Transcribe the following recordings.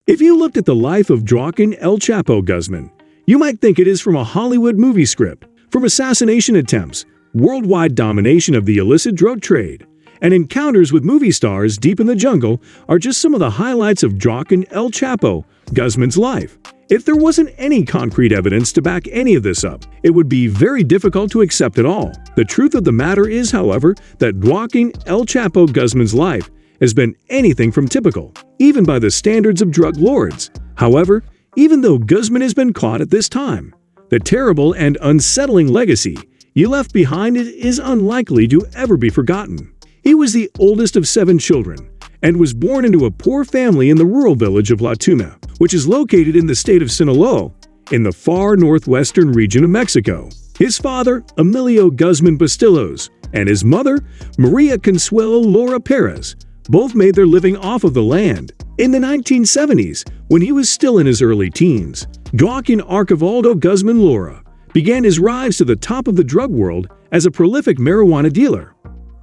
If you looked at the life of Joaquin El Chapo Guzman, you might think it is from a Hollywood movie script. From assassination attempts, worldwide domination of the illicit drug trade, and encounters with movie stars deep in the jungle are just some of the highlights of Joaquin El Chapo Guzman's life. If there wasn't any concrete evidence to back any of this up, it would be very difficult to accept it all. The truth of the matter is, however, that Joaquin El Chapo Guzman's life has been anything from typical, even by the standards of drug lords. However, even though Guzman has been caught at this time, the terrible and unsettling legacy he left behind is unlikely to ever be forgotten. He was the oldest of 7 children and was born into a poor family in the rural village of La Tuna, which is located in the state of Sinaloa, in the far northwestern region of Mexico. His father, Emilio Guzman Bastillos, and his mother, Maria Consuelo Lora Perez, both made their living off of the land. In the 1970s, when he was still in his early teens, Joaquin Archivaldo Guzman Lora began his rise to the top of the drug world as a prolific marijuana dealer.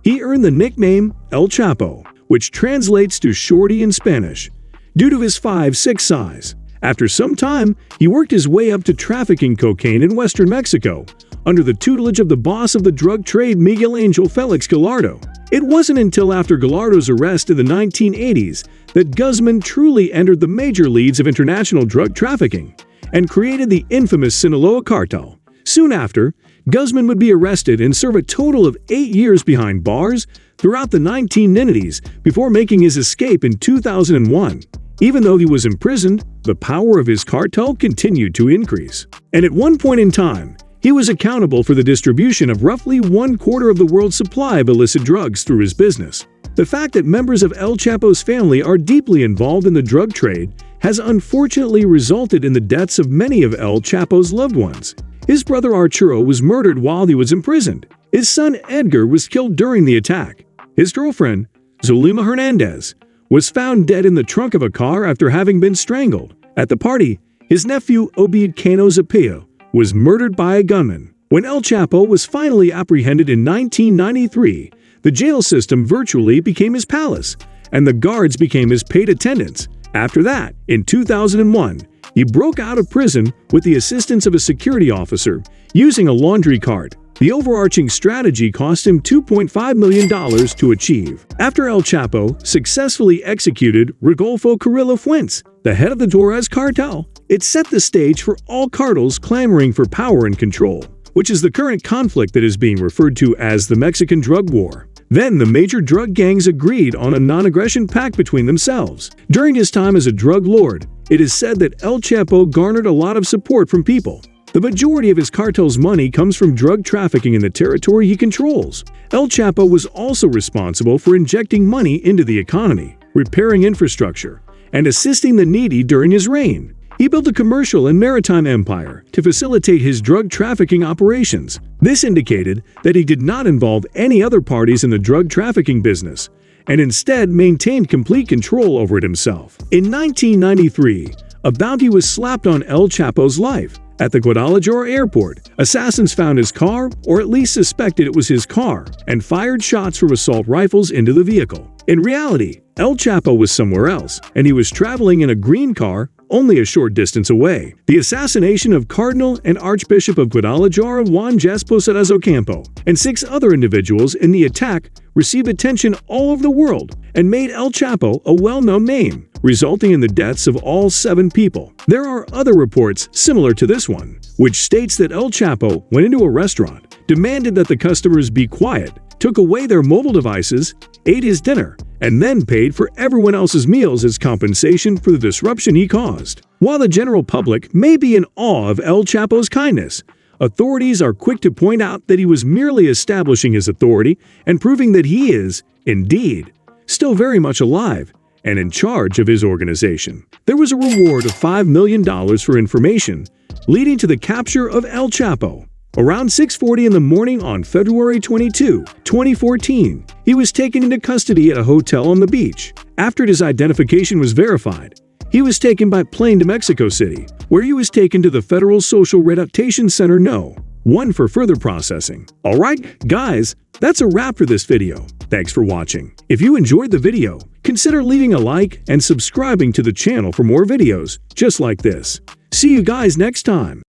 He earned the nickname El Chapo, which translates to shorty in Spanish, due to his 5'6" size. After some time, he worked his way up to trafficking cocaine in western Mexico, under the tutelage of the boss of the drug trade, Miguel Angel Felix Gallardo. It wasn't until after Gallardo's arrest in the 1980s that Guzman truly entered the major leagues of international drug trafficking and created the infamous Sinaloa cartel. Soon after, Guzman would be arrested and serve a total of 8 years behind bars throughout the 1990s before making his escape in 2001. Even though he was imprisoned, the power of his cartel continued to increase. And at one point in time, he was accountable for the distribution of roughly 1/4 of the world's supply of illicit drugs through his business. The fact that members of El Chapo's family are deeply involved in the drug trade has unfortunately resulted in the deaths of many of El Chapo's loved ones. His brother Arturo was murdered while he was imprisoned. His son Edgar was killed during the attack. His girlfriend, Zulima Hernandez, was found dead in the trunk of a car after having been strangled. At the party, his nephew Obiad Cano Zapillo was murdered by a gunman. When El Chapo was finally apprehended in 1993, the jail system virtually became his palace, and the guards became his paid attendants. After that, in 2001, he broke out of prison with the assistance of a security officer using a laundry cart. The overarching strategy cost him $2.5 million to achieve. After El Chapo successfully executed Rodolfo Carrillo Fuentes, the head of the Torres cartel, it set the stage for all cartels clamoring for power and control, which is the current conflict that is being referred to as the Mexican drug war. Then the major drug gangs agreed on a non-aggression pact between themselves. During his time as a drug lord, it is said that El Chapo garnered a lot of support from people. The majority of his cartel's money comes from drug trafficking in the territory he controls. El Chapo was also responsible for injecting money into the economy, repairing infrastructure, and assisting the needy during his reign. He built a commercial and maritime empire to facilitate his drug trafficking operations. This indicated that he did not involve any other parties in the drug trafficking business, and instead maintained complete control over it himself. In 1993, a bounty was slapped on El Chapo's life. At the Guadalajara airport, assassins found his car, or at least suspected it was his car, and fired shots from assault rifles into the vehicle. In reality, El Chapo was somewhere else, and he was traveling in a green car only a short distance away. The assassination of Cardinal and Archbishop of Guadalajara Juan Jes Posadas Ocampo and 6 other individuals in the attack received attention all over the world and made El Chapo a well-known name, resulting in the deaths of all 7 people. There are other reports similar to this one, which states that El Chapo went into a restaurant, demanded that the customers be quiet, took away their mobile devices, ate his dinner, and then paid for everyone else's meals as compensation for the disruption he caused. While the general public may be in awe of El Chapo's kindness, authorities are quick to point out that he was merely establishing his authority and proving that he is, indeed, still very much alive and in charge of his organization. There was a reward of $5 million for information, leading to the capture of El Chapo. Around 6:40 in the morning on February 22, 2014, he was taken into custody at a hotel on the beach. After his identification was verified, he was taken by plane to Mexico City, where he was taken to the Federal Social Readaptation Center No. 1 for further processing. Alright, guys, that's a wrap for this video. Thanks for watching. If you enjoyed the video, Consider leaving a like and subscribing to the channel for more videos just like this. See you guys next time.